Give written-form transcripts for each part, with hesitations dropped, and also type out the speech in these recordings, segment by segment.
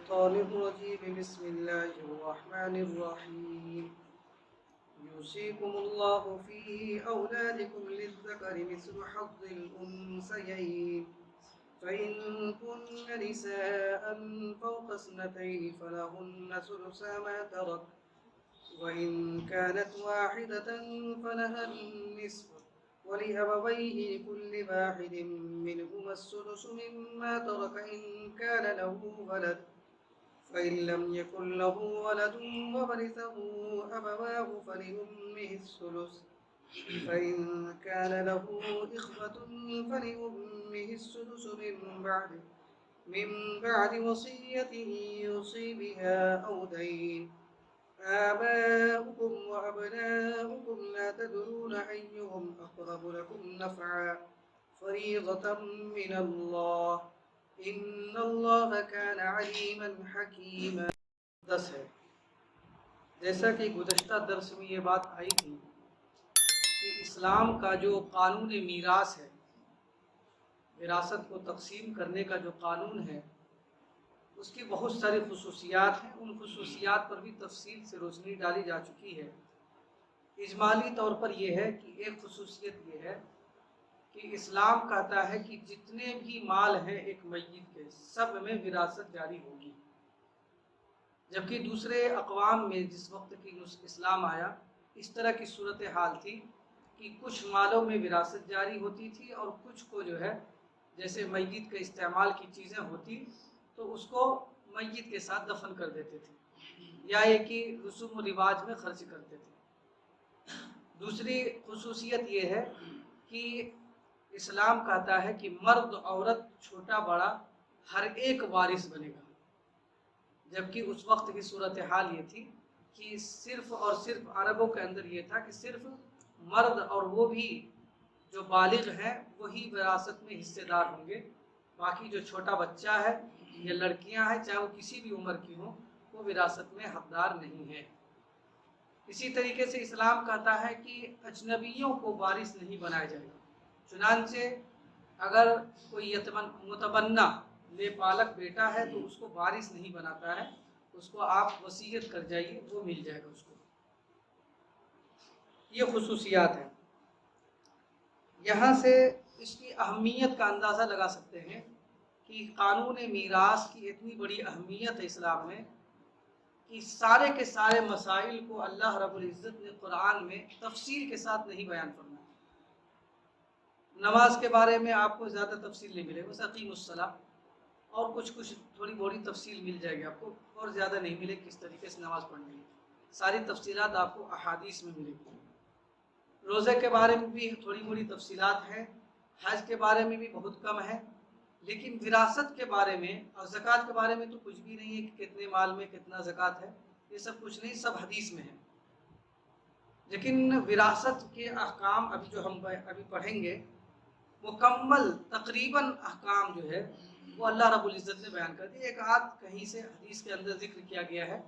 الشيطان الرجيم بسم الله الرحمن الرحيم يوصيكم الله في أولادكم للذكر مثل حظ الأنثيين فإن كن نساء فوق اثنتين فلهن ثلثا ما ترك وإن كانت واحدة فلها النصف ولأبويه لكل واحد منهما السدس مما ترك إن كان له ولد فإن لم يكن له ولد وورثه أبواه فلأمه الثلث فإن كان له إخوة فلأمه السدس من بعد وصية يوصي بها أو دين آباؤكم وأبناؤكم لا تدرون أيهم أقرب لكم نفعا فريضة من الله إن الله كان عليما حكيما. 10 ہے. جیسا کہ گزشتہ درس میں یہ بات آئی تھی کہ اسلام کا جو قانون میراث ہے، وراثت کو تقسیم کرنے کا جو قانون ہے، اس کی بہت ساری خصوصیات ہیں. ان خصوصیات پر بھی تفصیل سے روشنی ڈالی جا چکی ہے. اجمالی طور پر یہ ہے کہ ایک خصوصیت یہ ہے کہ اسلام کہتا ہے کہ جتنے بھی مال ہیں ایک میت کے، سب میں وراثت جاری ہوگی. جبکہ دوسرے اقوام میں جس وقت کی اسلام آیا، اس طرح کی صورتحال تھی کہ کچھ مالوں میں وراثت جاری ہوتی تھی اور کچھ کو جو ہے جیسے میت کے استعمال کی چیزیں ہوتی تو اس کو میت کے ساتھ دفن کر دیتے تھے یا ایک ہی رسوم و رواج میں خرچ کرتے تھے. دوسری خصوصیت یہ ہے کہ اسلام کہتا ہے کہ مرد عورت چھوٹا بڑا ہر ایک وارث بنے گا، جبکہ اس وقت کی صورتحال یہ تھی کہ صرف اور صرف عربوں کے اندر یہ تھا کہ صرف مرد اور وہ بھی جو بالغ ہیں وہی وراثت میں حصے دار ہوں گے. باقی جو چھوٹا بچہ ہے یا لڑکیاں ہیں چاہے وہ کسی بھی عمر کی ہوں وہ وراثت میں حقدار نہیں ہے. اسی طریقے سے اسلام کہتا ہے کہ اجنبیوں کو وارث نہیں بنایا جائے گا. چنانچہ اگر کوئی متبنہ بے پالک بیٹا ہے تو اس کو وارث نہیں بناتا ہے، اس کو آپ وصیت کر جائیے وہ مل جائے گا اس کو. یہ خصوصیات ہیں. یہاں سے اس کی اہمیت کا اندازہ لگا سکتے ہیں کہ قانون میراث کی اتنی بڑی اہمیت ہے اسلام میں کہ سارے کے سارے مسائل کو اللہ رب العزت نے قرآن میں تفصیل کے ساتھ نہیں بیان فرمایا. نماز کے بارے میں آپ کو زیادہ تفصیل نہیں ملے گا، بس اقیم الصلاۃ اور کچھ تھوڑی بڑی تفصیل مل جائے گی آپ کو، اور زیادہ نہیں ملے کس طریقے سے نماز پڑھنی ہے. ساری تفصیلات آپ کو احادیث میں ملے گی. روزے کے بارے میں بھی تھوڑی بڑی تفصیلات ہیں، حج کے بارے میں بھی بہت کم ہے، لیکن وراثت کے بارے میں اور زکوٰۃ کے بارے میں تو کچھ بھی نہیں ہے کہ کتنے مال میں کتنا زکوٰۃ ہے، یہ سب کچھ نہیں، سب حدیث میں ہے. لیکن وراثت کے احکام ابھی جو ہم ابھی پڑھیں گے مکمل تقریباً احکام جو ہے وہ اللہ رب العزت نے بیان کر دی. ایک آدھ کہیں سے حدیث کے اندر ذکر کیا گیا ہے،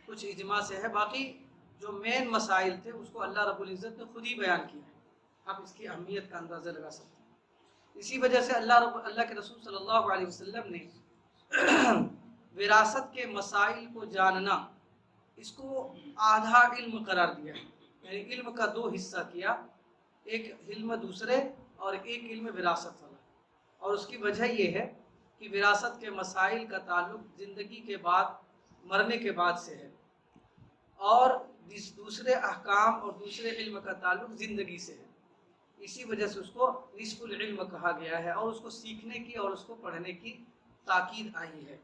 کچھ اجماع سے ہے، باقی جو مین مسائل تھے اس کو اللہ رب العزت نے خود ہی بیان کیا ہے. آپ اس کی اہمیت کا اندازہ لگا سکتے ہیں. اسی وجہ سے اللہ کے رسول صلی اللہ علیہ وسلم نے وراثت کے مسائل کو جاننا اس کو آدھا علم قرار دیا ہے. یعنی علم کا دو حصہ کیا، ایک علم دوسرے اور ایک علم وراثت والا. اور اس کی وجہ یہ ہے کہ وراثت کے مسائل کا تعلق زندگی کے بعد، مرنے کے بعد سے ہے، اور دوسرے احکام اور دوسرے علم کا تعلق زندگی سے ہے. اسی وجہ سے اس کو نصف العلم کہا گیا ہے اور اس کو سیکھنے کی اور اس کو پڑھنے کی تاکید آئی ہے.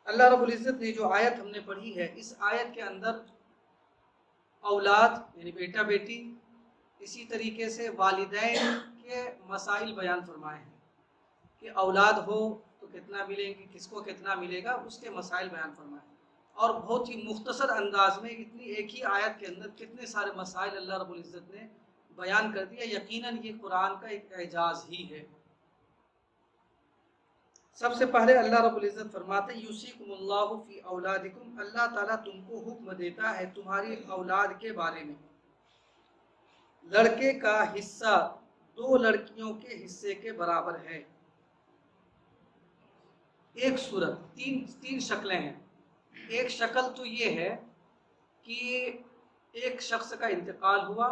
اللہ رب العزت نے جو آیت ہم نے پڑھی ہے، اس آیت کے اندر اولاد یعنی بیٹا بیٹی، اسی طریقے سے والدین کے مسائل بیان فرمائے ہیں کہ اولاد ہو تو کتنا ملے گی، کس کو کتنا ملے گا، اس کے مسائل بیان فرمائے. اور بہت ہی مختصر انداز میں اتنی ایک ہی آیت کے اندر کتنے سارے مسائل اللہ رب العزت نے بیان کر دیا. یقیناً یہ قرآن کا ایک اعجاز ہی ہے. سب سے پہلے اللہ رب العزت فرماتے ہیں یوصیکم اللہ فی اولادکم، اللہ تعالیٰ تم کو حکم دیتا ہے تمہاری اولاد کے بارے میں. لڑکے کا حصہ 2 لڑکیوں کے حصے کے برابر ہے. ایک صورت، تین شکلیں ہیں۔ ایک شکل تو یہ ہے کہ ایک شخص کا انتقال ہوا،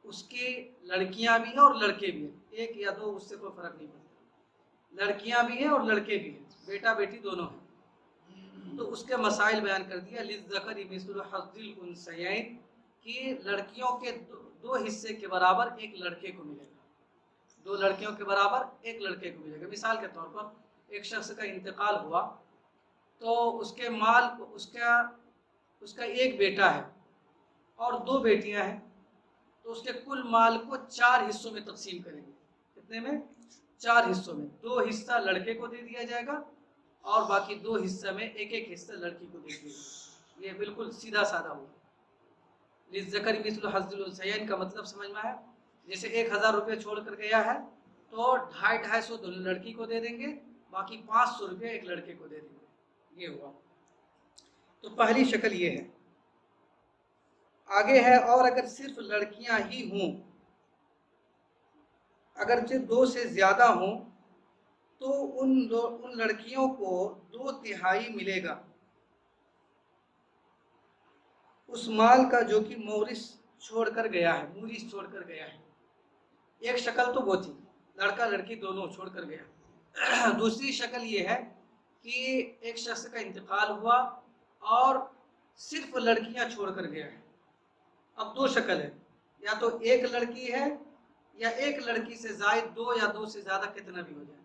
اس کی لڑکیاں بھی ہیں اور لڑکے بھی ہیں، ایک یا دو اس سے کوئی فرق نہیں پڑتا، لڑکیاں بھی ہیں اور لڑکے بھی ہیں، بیٹا بیٹی دونوں ہیں۔ تو اس کے مسائل بیان کر دیا، للذکر مثل حظ الانثیین، کہ لڑکیوں کے دو حصے کے برابر ایک لڑکے کو ملے گا، دو لڑکیوں کے برابر ایک لڑکے کو ملے گا۔ مثال کے طور پر ایک شخص کا انتقال ہوا تو اس کے مال کو اس کا ایک بیٹا ہے اور دو بیٹیاں ہیں، تو اس کے کل مال کو 4 حصوں میں تقسیم کریں گے۔ کتنے میں؟ 4 حصوں میں، 2 حصہ لڑکے کو دے دیا جائے گا اور باقی 2 حصہ میں ایک ایک حصہ لڑکی کو دے دیا جائے گا۔ یہ بالکل سیدھا سادہ ہوا۔ للذکر مثل حظ الانثیین کا مطلب سمجھ میں آیا؟ جیسے 1000 روپے چھوڑ کر گیا ہے تو 250 دونوں لڑکی کو دے دیں گے، باقی 500 روپے ایک لڑکے کو دے دیں گے۔ یہ ہوا۔ تو پہلی شکل یہ ہے۔ آگے ہے، اور اگر صرف لڑکیاں ہی ہوں، اگرچہ 2 سے زیادہ ہوں، تو ان لڑکیوں کو 2/3 ملے گا اس مال کا جو کہ مورث چھوڑ کر گیا ہے۔ ایک شکل تو وہ تھی، لڑکا لڑکی دونوں چھوڑ کر گیا۔ دوسری شکل یہ ہے کہ ایک شخص کا انتقال ہوا اور صرف لڑکیاں چھوڑ کر گیا ہے۔ اب 2 شکل ہے، یا تو ایک لڑکی ہے یا ایک لڑکی سے زائد 2 یا 2 سے زیادہ کتنا بھی ہو جائے،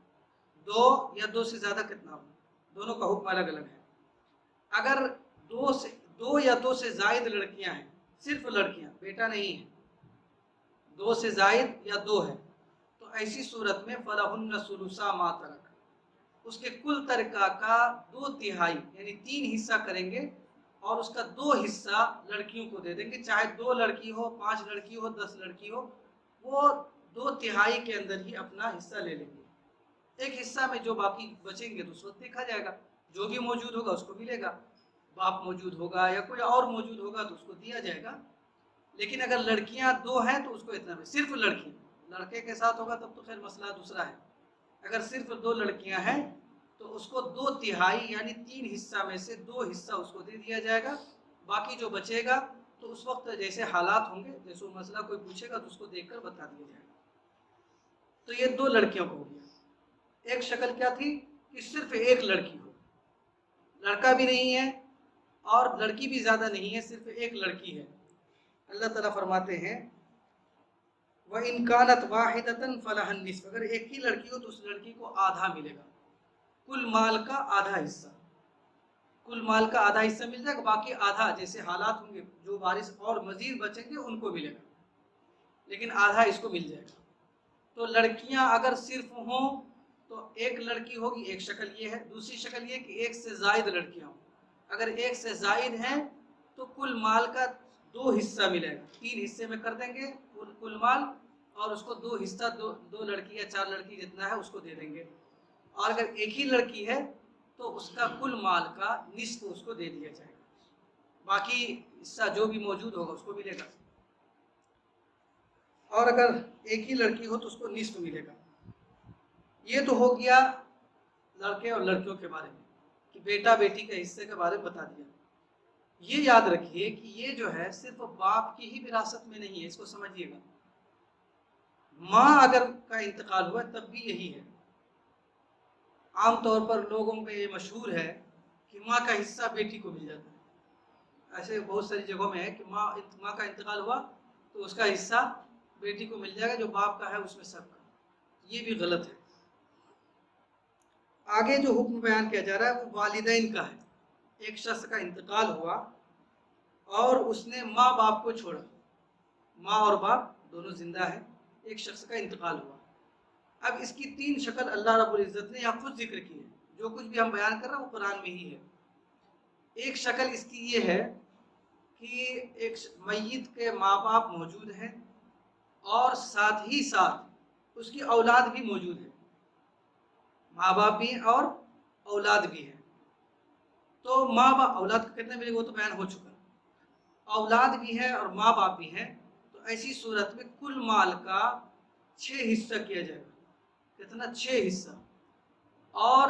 2 یا 2 سے زیادہ کتنا ہو، دونوں کا حکم الگ الگ ہے۔ اگر 2 یا 2 سے زائد لڑکیاں ہیں، صرف لڑکیاں، بیٹا نہیں ہے، 2 سے زائد یا 2 ہے، تو ایسی صورت میں فَلَهُنَّ ثُلُثَا مَا تَرَكَ، اس کے کل ترکہ کا 2/3 یعنی 3 حصہ کریں گے اور اس کا 2 حصہ لڑکیوں کو دے دیں گے، چاہے 2 لڑکی ہو، 5 لڑکی ہو، 10 لڑکی ہو، وہ 2/3 کے اندر ہی اپنا حصہ لے لیں گے۔ ایک حصہ میں جو باقی بچیں گے تو اس وقت دیکھا جائے گا، جو بھی موجود ہوگا اس کو ملے گا، باپ موجود ہوگا یا کوئی اور موجود ہوگا تو اس کو دیا جائے گا۔ لیکن اگر لڑکیاں 2 ہیں تو اس کو اتنا میں، صرف لڑکی، لڑکے کے ساتھ ہوگا تب تو خیر مسئلہ دوسرا ہے۔ اگر صرف 2 لڑکیاں ہیں تو اس کو 2/3 یعنی 3 حصہ میں سے 2 حصہ اس کو دے دیا جائے گا، باقی جو بچے گا تو اس وقت جیسے حالات ہوں گے، جیسے مسئلہ کوئی پوچھے گا تو اس کو دیکھ کر بتا دیا جائے گا۔ تو یہ 2 لڑکیوں کو ہو گیا۔ ایک شکل کیا تھی کہ صرف ایک لڑکی ہو، لڑکا بھی نہیں ہے اور لڑکی بھی زیادہ نہیں ہے، صرف ایک لڑکی ہے۔ اللہ تعالیٰ فرماتے ہیں وَإِن كَانَتْ وَاحِدَةً فَلَهَا النِّصْفُ، اگر ایک ہی لڑکی ہو تو اس لڑکی کو آدھا ملے گا، کل مال کا آدھا حصہ، کل مال کا آدھا حصہ مل جائے گا، باقی آدھا جیسے حالات ہوں گے، جو وارث اور مزید بچیں گے ان کو ملے گا، لیکن آدھا اس کو مل جائے گا۔ تو لڑکیاں اگر صرف ہوں تو ایک لڑکی ہوگی، ایک شکل یہ ہے۔ دوسری شکل یہ کہ ایک سے زائد لڑکیاں ہوں، اگر ایک سے زائد ہیں تو کل مال کا 2 حصہ ملے گا، 3 حصے میں کر دیں گے کل مال، اور اس کو 2 حصہ 2 لڑکی یا 4 لڑکی جتنا ہے اس کو دے دیں گے۔ اور اگر ایک ہی لڑکی ہے تو اس کا کل مال کا نصف اس کو دے دیا جائے گا، باقی حصہ جو بھی موجود ہوگا اس کو ملے گا۔ اور اگر ایک ہی لڑکی ہو تو اس کو نصف ملے گا۔ یہ تو ہو گیا لڑکے اور لڑکیوں کے بارے میں کہ بیٹا بیٹی کے حصے کے بارے میں بتا دیا۔ یہ یاد رکھیے کہ یہ جو ہے صرف باپ کی ہی وراثت میں نہیں ہے، اس کو سمجھیے گا۔ ماں اگر کا انتقال ہوا تب بھی یہی ہے۔ عام طور پر لوگوں پہ یہ مشہور ہے کہ ماں کا حصہ بیٹی کو مل جاتا ہے، ایسے بہت ساری جگہوں میں ہے کہ ماں کا انتقال ہوا تو اس کا حصہ بیٹی کو مل جائے گا، جو باپ کا ہے اس میں سب کا۔ یہ بھی غلط ہے۔ آگے جو حکم بیان کیا جا رہا ہے وہ والدین کا ہے۔ ایک شخص کا انتقال ہوا اور اس نے ماں باپ کو چھوڑا، ماں اور باپ دونوں زندہ ہیں، ایک شخص کا انتقال ہوا۔ اب اس کی 3 شکل اللہ رب العزت نے یہاں خود ذکر کی ہے، جو کچھ بھی ہم بیان کر رہے ہیں وہ قرآن میں ہی ہے۔ ایک شکل اس کی یہ ہے کہ ایک میت کے ماں باپ موجود ہیں اور ساتھ ہی ساتھ اس کی اولاد بھی موجود ہے، ماں باپ بھی ہیں اور اولاد بھی ہے۔ تو ماں باپ اولاد کو کتنے ملے وہ تو بیان ہو چکا، اولاد بھی ہے اور ماں باپ بھی ہیں، تو ایسی صورت میں کل مال کا 6 حصہ کیا جائے گا۔ کتنا؟ 6 حصہ۔ اور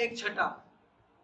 1/6,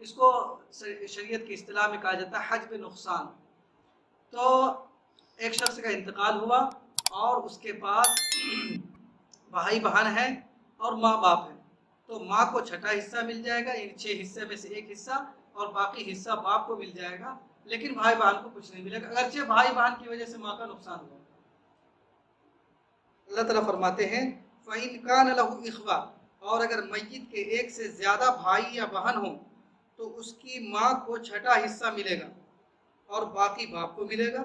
اس کو شریعت کی اصطلاح میں کہا جاتا ہے حجب نقصان. تو ایک شخص کا انتقال ہوا اور اس کے پاس بھائی بہن ہیں اور ماں باپ ہیں، تو ماں کو چھٹا حصہ مل جائے گا، ان 6 حصے میں سے ایک حصہ، اور باقی حصہ باپ کو مل جائے گا، لیکن بھائی بہن کو کچھ نہیں ملے گا، اگرچہ بھائی بہن کی وجہ سے ماں کا نقصان ہوا. اللہ تعالیٰ فرماتے ہیں فَإِنْ كَانَ لَهُ إِخْوَةٌ، اور اگر میت کے ایک سے زیادہ بھائی یا بہن ہوں تو اس کی ماں کو چھٹا حصہ ملے گا اور باقی باپ کو ملے گا.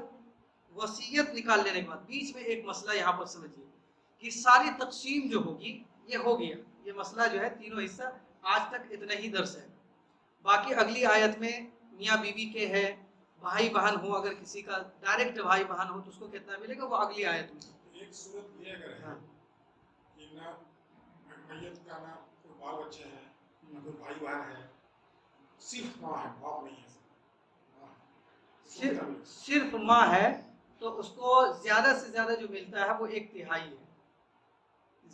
وصیت نکال لینے کے بعد بیچ میں ایک مسئلہ یہاں پر سمجھیے کہ ساری تقسیم جو ہوگی یہ ہو گیا، یہ مسئلہ جو ہے تینوں حصہ آج تک اتنا ہی درس ہے. باقی اگلی آیت میں میاں بیوی کے ہے، بھائی بہن ہو، اگر کسی کا ڈائریکٹ بھائی بہن ہو تو اس کو کتنا ملے گا وہ اگلی آیت میں. ایک صورت یہ اگر ہے کہ نہ میت کا نہ کوئی بال بچے ہیں نہ کوئی بھائی بہن ہے، صرف ماں ہے، باپ نہیں ہے، صرف ماں ہے تو اس کو زیادہ سے زیادہ جو ملتا ہے وہ 1/3 ہے،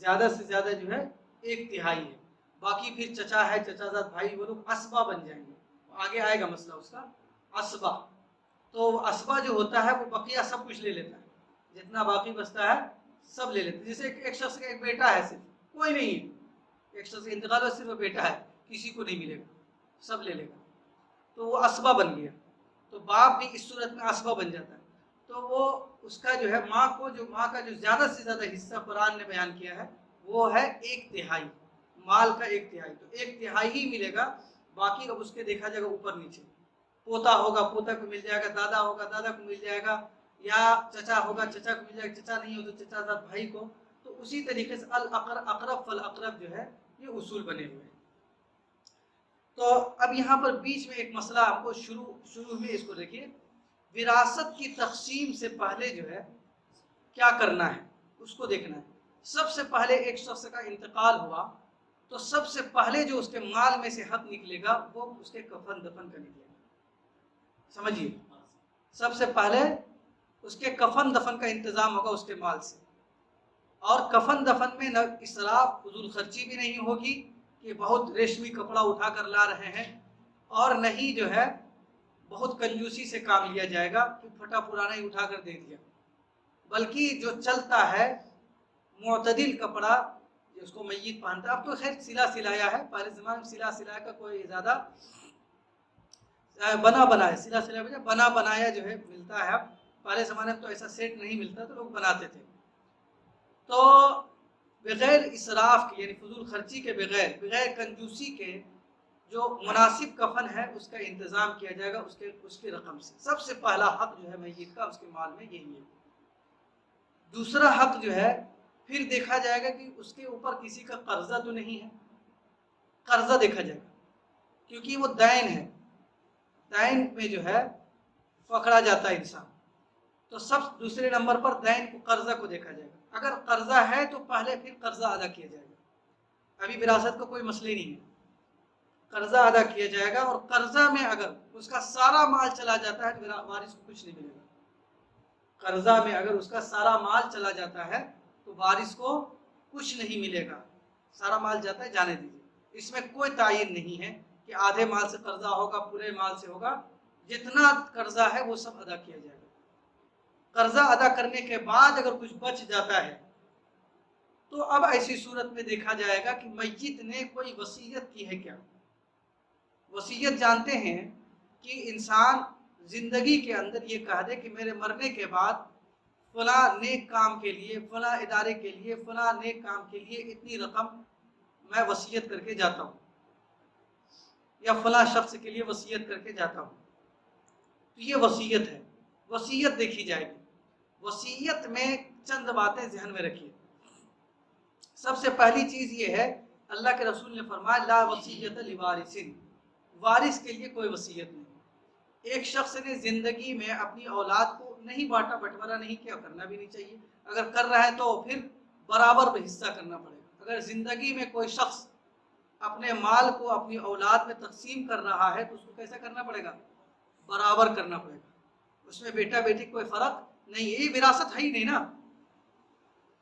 زیادہ سے زیادہ جو ہے 1/3 ہے. باقی پھر چچا ہے، چچا زاد بھائی، وہ لوگ اسبا بن جائیں گے، آگے آئے گا مسئلہ اس کا اسبا. تو اسبا جو ہوتا ہے وہ بقیہ سب کچھ لے لیتا ہے، جتنا باقی بچتا ہے سب لے لیتے ہیں. جیسے ایک شخص کا ایک بیٹا ہے، صرف کوئی نہیں ہے، ایک شخص کا انتقال ہوا صرف بیٹا ہے، کسی کو نہیں ملے گا، سب لے لے گا، تو وہ اسبا بن گیا. تو باپ بھی اس صورت میں اسبا بن جاتا ہے. تو وہ اس کا جو ہے ماں کا جو زیادہ سے زیادہ حصہ قرآن نے بیان کیا ہے وہ ہے 1/3 مال کا 1/3. تو 1/3 ہی ملے گا، باقی اب اس کے دیکھا جائے گا اوپر نیچے. پوتا ہوگا پوتا کو مل جائے گا، دادا ہوگا دادا کو مل جائے گا، یا چچا ہوگا چچا کو مل جائے گا، چچا نہیں ہو تو چچا زاد بھائی کو. تو اسی طریقے سے الاقرب فالاقرب جو ہے یہ اصول بنے ہوئے ہیں. تو اب یہاں پر بیچ میں ایک مسئلہ آپ کو شروع میں اس کو دیکھیے، وراثت کی تقسیم سے پہلے جو ہے کیا کرنا ہے اس کو دیکھنا ہے. سب سے پہلے ایک شخص کا انتقال ہوا تو سب سے پہلے جو اس کے مال میں سے حق نکلے گا وہ اس کے کفن دفن کا نکلے گا. سمجھیے، سب سے پہلے اس کے کفن دفن کا انتظام ہوگا اس کے مال سے، اور کفن دفن میں نہ اسراف فضول خرچی بھی نہیں ہوگی کہ بہت ریشمی کپڑا اٹھا کر لا رہے ہیں، اور نہ ہی جو ہے بہت کنجوسی سے کام لیا جائے گا کہ پھٹا پرانا ہی اٹھا کر دے دیا، بلکہ جو چلتا ہے معتدل کپڑا جس کو میت پہنتا ہے. اب تو خیر سلا سلایا ہے، پہلے زمانے میں سلا سلایا کا کوئی زیادہ بنا سلا سلایا بنا بنایا جو ہے ملتا ہے. اب پہلے زمانے میں تو ایسا سیٹ نہیں ملتا تو لوگ بناتے تھے. تو بغیر اسراف کے یعنی فضول خرچی کے بغیر کنجوسی کے جو مناسب کفن ہے اس کا انتظام کیا جائے گا اس کی رقم سے. سب سے پہلا حق جو ہے میت کا اس کے مال میں یہی ہے. دوسرا حق جو ہے پھر دیکھا جائے گا کہ اس کے اوپر کسی کا قرضہ تو نہیں ہے، قرضہ دیکھا جائے گا کیونکہ وہ دین ہے، دین میں جو ہے پکڑا جاتا ہے انسان. تو سب دوسرے نمبر پر دین کو قرضہ کو دیکھا جائے گا. اگر قرضہ ہے تو پہلے پھر قرضہ ادا کیا جائے گا. ابھی وراثت کا کوئی مسئلہ نہیں ہے، قرضہ ادا کیا جائے گا. اور قرضہ میں اگر اس کا سارا مال چلا جاتا ہے تو وارث کو کچھ نہیں ملے گا. قرضہ میں اگر اس کا سارا مال چلا جاتا ہے تو وارث کو کچھ نہیں ملے گا. سارا مال جاتا ہے جانے دیجیے، اس میں کوئی تعین نہیں ہے کہ آدھے مال سے قرضہ ہوگا پورے مال سے ہوگا. جتنا قرضہ ہے وہ سب ادا کیا جائے گا. قرضہ ادا کرنے کے بعد اگر کچھ بچ جاتا ہے تو اب ایسی صورت میں دیکھا جائے گا کہ میت نے کوئی وصیت کی ہے کیا. وصیت جانتے ہیں کہ انسان زندگی کے اندر یہ کہہ دے کہ میرے مرنے کے بعد فلاں نیک کام کے لیے، فلاں ادارے کے لیے، فلاں نیک کام کے لیے اتنی رقم میں وصیت کر کے جاتا ہوں، یا فلاں شخص کے لیے وصیت کر کے جاتا ہوں. تو یہ وصیت ہے. وصیت دیکھی جائے گی. وصیت میں چند باتیں ذہن میں رکھیے. سب سے پہلی چیز یہ ہے اللہ کے رسول نے فرمایا لا وصیت لوارث، وارث کے لیے کوئی وصیت نہیں. ایک شخص نے زندگی میں اپنی اولاد کو نہیں بانٹا بٹورا نہیں کیا، کرنا بھی نہیں چاہیے. اگر کر رہا ہے تو پھر برابر میں حصہ کرنا پڑے گا. اگر زندگی میں کوئی شخص اپنے مال کو اپنی اولاد میں تقسیم کر رہا ہے تو اس کو کیسا کرنا پڑے گا؟ برابر کرنا پڑے گا. اس میں بیٹا بیٹی کوئی فرق نہیں. یہ وراثت ہے ہی نہیں نا.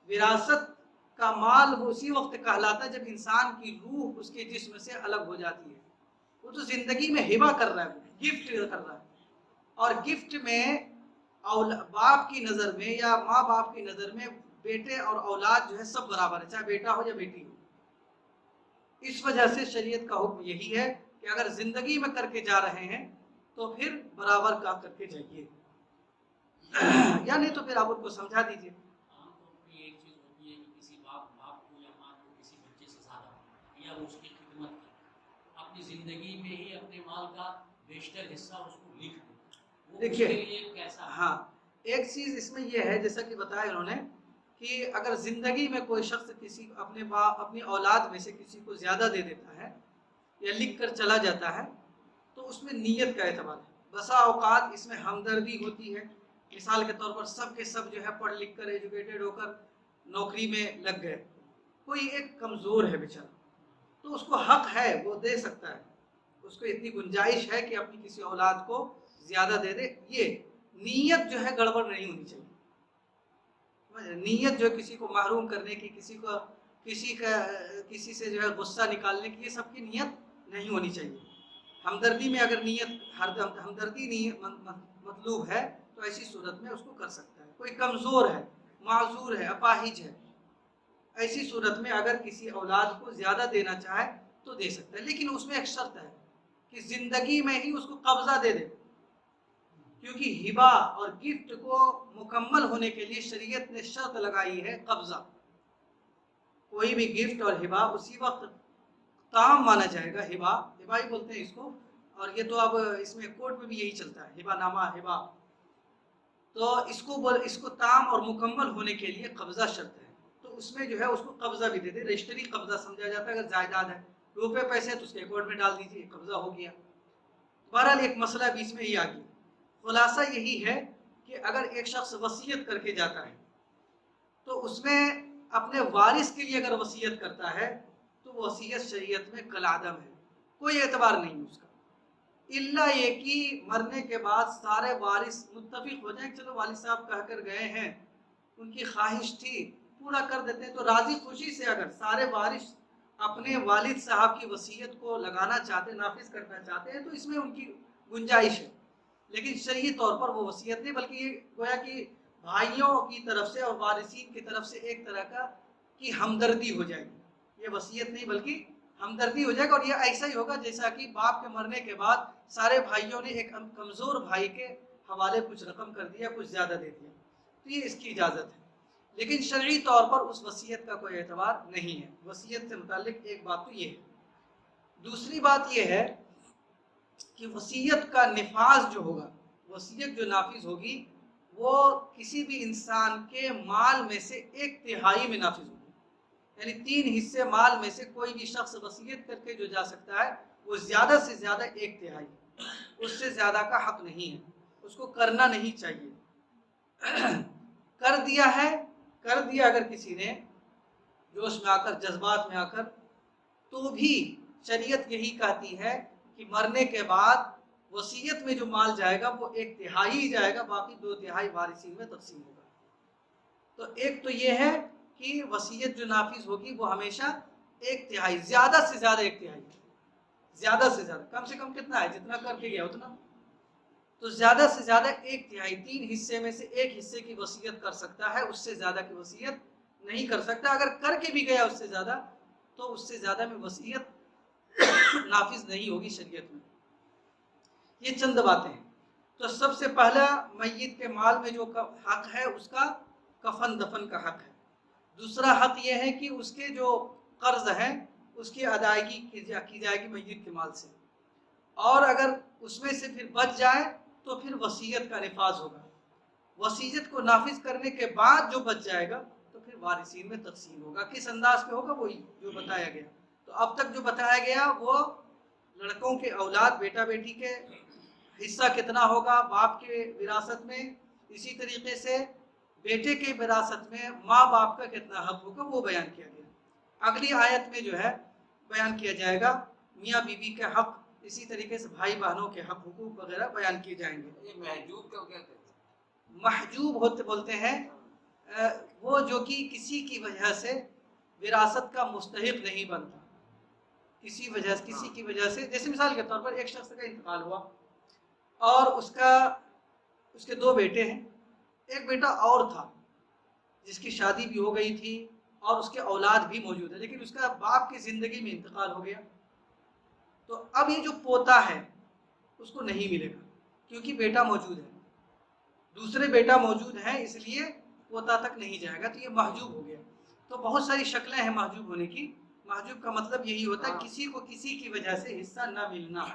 وراثت کا مال وہ اسی وقت کہلاتا ہے جب انسان کی روح اس کے جسم سے الگ ہو جاتی ہے. وہ تو زندگی میں ہبا کر رہا ہے، گفٹ کر رہا ہے، اور گفٹ میں باپ کی نظر میں یا ماں باپ کی نظر میں بیٹے اور اولاد جو ہے سب برابر ہے، چاہے بیٹا ہو یا بیٹی ہو۔ اس وجہ سے شریعت کا حکم یہی ہے کہ اگر زندگی میں کر کے جا رہے ہیں تو پھر برابر کا کر کے جائیے، یا نہیں تو پھر آپ ان کو سمجھا دیجیے۔ عام طور پہ ایک چیز ہوتی ہے کہ کسی باپ کو یا ماں کو کسی بچے سے زیادہ یا وہ اس کی خدمت کرے، اپنی زندگی میں ہی اپنے مال کا بیشتر حصہ اس کو لکھ دے، وہ اس دیکھیے کے لیے کیسا؟ ہاں، ایک چیز اس میں یہ ہے جیسا کہ بتایا انہوں نے کہ اگر زندگی میں کوئی شخص کسی اپنی اولاد میں سے کسی کو زیادہ دے دیتا ہے یا لکھ کر چلا جاتا ہے تو اس میں نیت کا اعتبار ہے۔ بسا اوقات اس میں ہمدردی ہوتی ہے، مثال کے طور پر سب کے سب جو ہے پڑھ لکھ کر ایجوکیٹڈ ہو کر نوکری میں لگ گئے، کوئی ایک کمزور ہے بیچارہ، تو اس کو حق ہے، وہ دے سکتا ہے، اس کو اتنی گنجائش ہے کہ اپنی کسی اولاد کو زیادہ دے دے۔ یہ نیت جو ہے گڑبڑ نہیں ہونی چاہیے، نیت جو ہے کسی کو محروم کرنے کی، کسی سے جو ہے غصہ نکالنے کی، یہ سب کی نیت نہیں ہونی چاہیے۔ ہمدردی میں اگر نیت ہمدردی مطلوب ہے تو ایسی صورت میں اس کو کر سکتا ہے۔ کوئی کمزور ہے، معذور ہے، اپاہج ہے، ایسی صورت میں اگر کسی اولاد کو زیادہ دینا چاہے تو دے سکتا ہے، لیکن اس میں ایک شرط ہے کہ زندگی میں ہی اس کو قبضہ دے دے، کیونکہ ہبا اور گفٹ کو مکمل ہونے کے لیے شریعت نے شرط لگائی ہے قبضہ۔ کوئی بھی گفٹ اور ہبا اسی وقت تام مانا جائے گا، ہبا ہی بولتے ہیں اس کو، اور یہ تو اب اس میں کورٹ میں بھی یہی چلتا ہے، ہبا نامہ ہبا، تو اس کو تام اور مکمل ہونے کے لیے قبضہ شرط ہے، تو اس میں جو ہے اس کو قبضہ بھی دے دے، رجسٹری قبضہ سمجھا جاتا ہے۔ اگر جائیداد ہے، روپے پیسے تو اس کے اکاؤنٹ میں ڈال دیجیے، قبضہ ہو گیا۔ بہرحال ایک مسئلہ بیچ میں ہی آ گیا۔ خلاصہ یہی ہے کہ اگر ایک شخص وصیت کر کے جاتا ہے تو اس میں اپنے وارث کے لیے اگر وصیت کرتا ہے تو وصیت شریعت میں کالعدم ہے، کوئی اعتبار نہیں اس کا، الا یہ کہ مرنے کے بعد سارے وارث متفق ہو جائیں، چلو والد صاحب کہہ کر گئے ہیں، ان کی خواہش تھی، پورا کر دیتے ہیں، تو راضی خوشی سے اگر سارے وارث اپنے والد صاحب کی وصیت کو لگانا چاہتے، نافذ کرنا چاہتے ہیں تو اس میں ان کی گنجائش ہے، لیکن شرعی طور پر وہ وصیت نہیں، بلکہ یہ گویا کہ بھائیوں کی طرف سے اور وارثین کی طرف سے ایک طرح کی ہمدردی ہو جائے گی، یہ وصیت نہیں بلکہ ہمدردی ہو جائے گا، اور یہ ایسا ہی ہوگا جیسا کہ باپ کے مرنے کے بعد سارے بھائیوں نے ایک کمزور بھائی کے حوالے کچھ رقم کر دیا، کچھ زیادہ دے دیا، تو یہ اس کی اجازت ہے، لیکن شرعی طور پر اس وصیت کا کوئی اعتبار نہیں ہے۔ وصیت سے متعلق ایک بات تو یہ ہے۔ دوسری بات یہ ہے کہ وصیت کا نفاذ جو ہوگا، وصیت جو نافذ ہوگی وہ کسی بھی انسان کے مال میں سے 1/3 میں نافذ ہوگی، یعنی 3 حصے مال میں سے کوئی بھی شخص وصیت کر کے جو جا سکتا ہے وہ زیادہ سے زیادہ 1/3، اس سے زیادہ کا حق نہیں ہے، اس کو کرنا نہیں چاہیے۔ کر دیا اگر کسی نے جوش میں آ کر، جذبات میں آ کر، تو بھی شریعت یہی کہتی ہے کہ مرنے کے بعد وصیت میں جو مال جائے گا وہ 1/3 جائے گا، باقی 2/3 وارثین میں تقسیم ہوگا۔ تو ایک تو یہ ہے کہ وصیت جو نافذ ہوگی وہ ہمیشہ 1/3، زیادہ سے زیادہ 1/3، زیادہ سے زیادہ، کم سے کم کتنا ہے، جتنا کر کے گیا اتنا، تو زیادہ سے زیادہ 1/3، 3 حصے میں سے 1 حصے کی وصیت کر سکتا ہے، اس سے زیادہ کی وصیت نہیں کر سکتا۔ اگر کر کے بھی گیا اس سے زیادہ تو اس سے زیادہ میں وصیت نافذ نہیں ہوگی شریعت میں۔ یہ چند باتیں ہیں۔ تو سب سے پہلا میت کے مال میں جو حق ہے اس کا کفن دفن کا حق ہے۔ دوسرا حق یہ ہے کہ اس کے جو قرض ہیں اس کی ادائیگی کی جائے گی میت کے مال سے، اور اگر اس میں سے پھر بچ جائے تو پھر وصیت کا نفاذ ہوگا، وصیت کو نافذ کرنے کے بعد جو بچ جائے گا تو پھر وارثین میں تقسیم ہوگا۔ کس انداز پہ ہوگا؟ وہی جو بتایا گیا۔ تو اب تک جو بتایا گیا وہ لڑکوں کے اولاد، بیٹا بیٹی کے حصہ کتنا ہوگا باپ کے وراثت میں، اسی طریقے سے بیٹے کے وراثت میں ماں باپ کا کتنا حق ہوگا وہ بیان کیا گیا۔ اگلی آیت میں جو ہے بیان کیا جائے گا میاں بیوی کے حق، اسی طریقے سے بھائی بہنوں کے حق حقوق وغیرہ بیان کیے جائیں گے۔ یہ محجوب کا کیا کہتے ہیں؟ محجوب بولتے ہیں وہ جو کہ کسی کی وجہ سے وراثت کا مستحق نہیں بنتا، کسی کی وجہ سے، جیسے مثال کے طور پر ایک شخص کا انتقال ہوا اور اس کے 2 بیٹے ہیں، ایک بیٹا اور تھا جس کی شادی بھی ہو گئی تھی اور اس کے اولاد بھی موجود ہے، لیکن اس کا باپ کی زندگی میں انتقال ہو گیا، تو اب یہ جو پوتا ہے اس کو نہیں ملے گا کیونکہ بیٹا موجود ہے، دوسرے بیٹا موجود ہے، اس لیے پوتا تک نہیں جائے گا، تو یہ محجوب ہو گیا۔ تو بہت ساری شکلیں ہیں محجوب ہونے کی۔ محجوب کا مطلب یہی ہوتا ہے کسی کو کسی کی وجہ سے حصہ نہ ملنا۔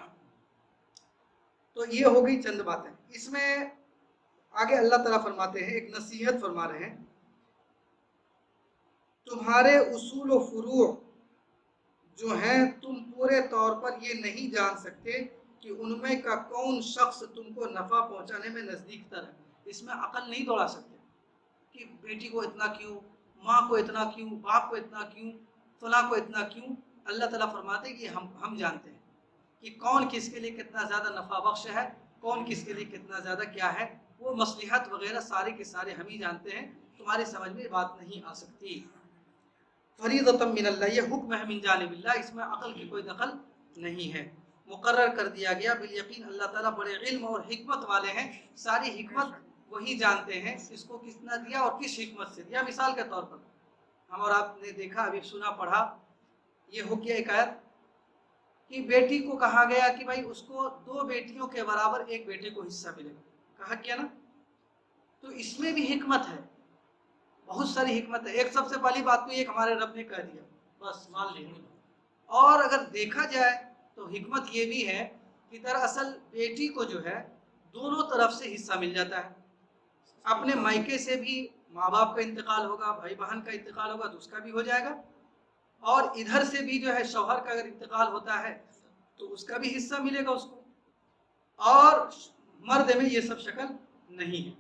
تو یہ ہو گئی چند باتیں۔ اس میں آگے اللہ تعالیٰ فرماتے ہیں، ایک نصیحت فرما رہے ہیں، تمہارے اصول و فروع جو ہیں تم پورے طور پر یہ نہیں جان سکتے کہ ان میں کا کون شخص تم کو نفع پہنچانے میں نزدیک تر ہے۔ اس میں عقل نہیں دوڑا سکتے کہ بیٹی کو اتنا کیوں، ماں کو اتنا کیوں، باپ کو اتنا کیوں، فلاں کو اتنا کیوں۔ اللہ تعالیٰ فرماتے ہیں کہ ہم جانتے ہیں کہ کون کس کے لیے کتنا زیادہ نفع بخش ہے، کون کس کے لیے کتنا زیادہ کیا ہے، وہ مصلحت وغیرہ سارے کے سارے ہم ہی جانتے ہیں، تمہاری سمجھ میں یہ بات نہیں آ سکتی۔ فریضۃ من اللہ، یہ حکم ہے من جانب اللہ، اس میں عقل کی کوئی دخل نہیں ہے۔ مقرر کر دیا گیا بالیقین، اللہ تعالیٰ بڑے علم اور حکمت والے ہیں، ساری حکمت وہی جانتے ہیں اس کو کتنا دیا اور کس حکمت سے دیا۔ مثال کے طور پر ہم اور آپ نے دیکھا، ابھی سنا پڑھا، یہ ہو گیا ایک آیت کہ بیٹی کو کہا گیا کہ بھائی اس کو 2 بیٹیوں کے برابر ایک بیٹے کو حصہ ملے گا، کہا کیا نا؟ تو اس میں بھی حکمت ہے، بہت ساری حکمت ہے۔ ایک سب سے پہلی بات تو یہ ہمارے رب نے کہہ دیا، بس مان لیں۔ اور اگر دیکھا جائے تو حکمت یہ بھی ہے کہ دراصل بیٹی کو جو ہے دونوں طرف سے حصہ مل جاتا ہے، اپنے مائکے سے بھی ماں باپ کا انتقال ہوگا، بھائی بہن کا انتقال ہوگا تو اس کا بھی ہو جائے گا، اور ادھر سے بھی جو ہے شوہر کا اگر انتقال ہوتا ہے تو اس کا بھی حصہ ملے گا اس کو، اور مرد میں یہ سب شکل نہیں ہے۔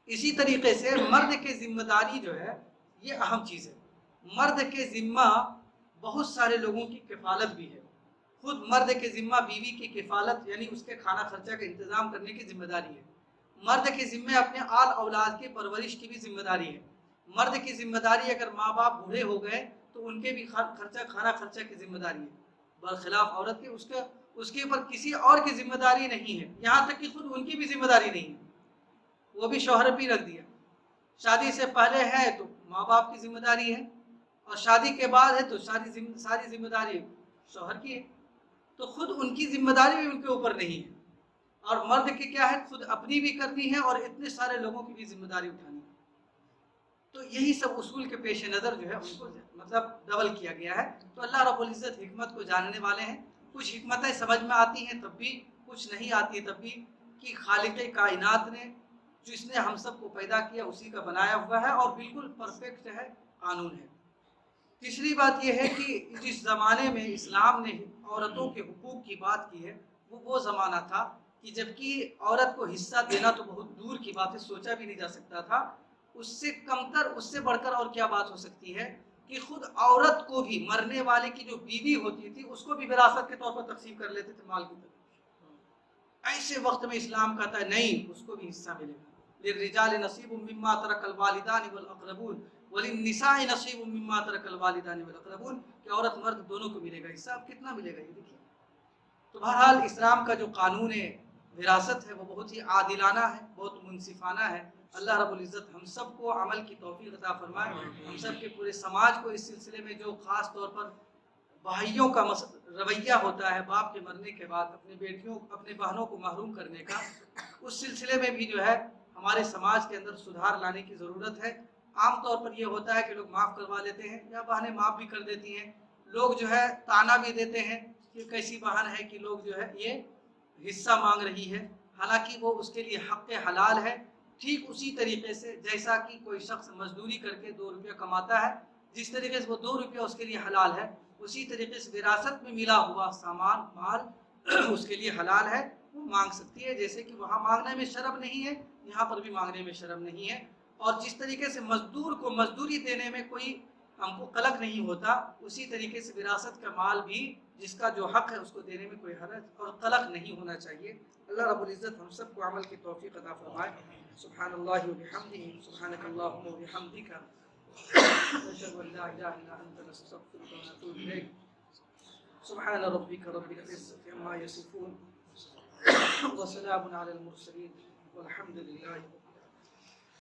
اسی طریقے سے مرد کی ذمہ داری جو ہے یہ اہم چیز ہے۔ مرد کے ذمہ بہت سارے لوگوں کی کفالت بھی ہے، خود مرد کے ذمہ بیوی کی کفالت یعنی اس کے کھانا خرچہ کا انتظام کرنے کی ذمہ داری ہے، مرد کے ذمہ اپنے آل اولاد کی پرورش کی بھی ذمہ داری ہے، مرد کی ذمہ داری اگر ماں باپ بوڑھے ہو گئے تو ان کے بھی کھانا خرچہ کی ذمہ داری ہے، برخلاف عورت کے اس کے اوپر کسی اور کی ذمہ داری نہیں ہے، یہاں تک کہ خود ان کی بھی ذمہ داری نہیں ہے، وہ بھی شوہر بھی رکھ دیا۔ شادی سے پہلے ہے تو ماں باپ کی ذمہ داری ہے، اور شادی کے بعد ہے تو ساری ذمہ داری شوہر کی ہے، تو خود ان کی ذمہ داری بھی ان کے اوپر نہیں ہے، اور مرد کی کیا ہے، خود اپنی بھی کرنی ہے اور اتنے سارے لوگوں کی بھی ذمہ داری اٹھانی ہے۔ تو یہی سب اصول کے پیش نظر جو ہے ان کو مطلب ڈبل کیا گیا ہے۔ تو اللہ رب العزت حکمت کو جاننے والے ہیں، کچھ حکمتیں سمجھ میں آتی ہیں تب بھی، کچھ نہیں آتی تب بھی، کہ خالق کائنات نے جس نے ہم سب کو پیدا کیا اسی کا بنایا ہوا ہے اور بالکل پرفیکٹ ہے، قانون ہے۔ تیسری بات یہ ہے کہ جس زمانے میں اسلام نے عورتوں کے حقوق کی بات کی ہے وہ زمانہ تھا کہ جبکہ عورت کو حصہ دینا تو بہت دور کی بات ہے، سوچا بھی نہیں جا سکتا تھا، اس سے کمتر، اس سے بڑھ کر اور کیا بات ہو سکتی ہے کہ خود عورت کو بھی، مرنے والے کی جو بیوی ہوتی تھی اس کو بھی وراثت کے طور پر تقسیم کر لیتے تھے مال کی طرف۔ ایسے وقت میں اسلام کہتا ہے نہیں، اس کو بھی حصہ ملے گا۔ للرجال نصیب مما ترک الوالدان والاقربون وللنساء نصیب مما ترک الوالدان والاقربون، کہ عورت مرد دونوں کو ملے گا حصہ۔ اب کتنا ملے گا یہ دیکھیے۔ تو بہرحال اسلام کا جو قانون وراثت ہے وہ بہت ہی عادلانہ ہے، بہت منصفانہ ہے۔ اللہ رب العزت ہم سب کو عمل کی توفیق عطا فرمائے، ہم سب کے پورے سماج کو اس سلسلے میں جو خاص طور پر بھائیوں کا رویہ ہوتا ہے باپ کے مرنے کے بعد اپنی بیٹیوں، اپنے بہنوں کو محروم کرنے کا، اس سلسلے میں بھی جو ہے ہمارے سماج کے اندر سدھار لانے کی ضرورت ہے۔ عام طور پر یہ ہوتا ہے کہ لوگ معاف کروا لیتے ہیں یا بہنیں معاف بھی کر دیتی ہیں، لوگ جو ہے تانا بھی دیتے ہیں کہ کیسی بہن ہے کہ لوگ جو ہے یہ حصہ مانگ رہی ہے، حالانکہ وہ اس کے لیے حق حلال ہے۔ ٹھیک اسی طریقے سے جیسا کہ کوئی شخص مزدوری کر کے 2 روپیہ کماتا ہے، جس طریقے سے وہ 2 روپیہ اس کے لیے حلال ہے، اسی طریقے سے وراثت میں ملا ہوا سامان مال اس کے لیے حلال ہے، وہ مانگ سکتی ہے۔ جیسے کہ وہاں مانگنے میں شرم نہیں ہے، یہاں پر بھی مانگنے میں شرم نہیں ہے، اور جس طریقے سے مزدور کو مزدوری دینے میں کوئی ہم کو قلق نہیں ہوتا، اسی طریقے سے وراثت کا مال بھی جس کا جو حق ہے اس کو دینے میں کوئی حرج اور قلق نہیں ہونا چاہیے۔ اللہ رب العزت ہم سب کو عمل کی توفیق عطا فرمائے۔ سبحان اللہ وبحمدہ، سبحانک اللہم وبحمدک، نشہد ان لا الہ الا انت، نستغفرک ونتوب الیک۔ سبحان ربك رب العزة عما يصفون وسلام على المرسلين والحمد لله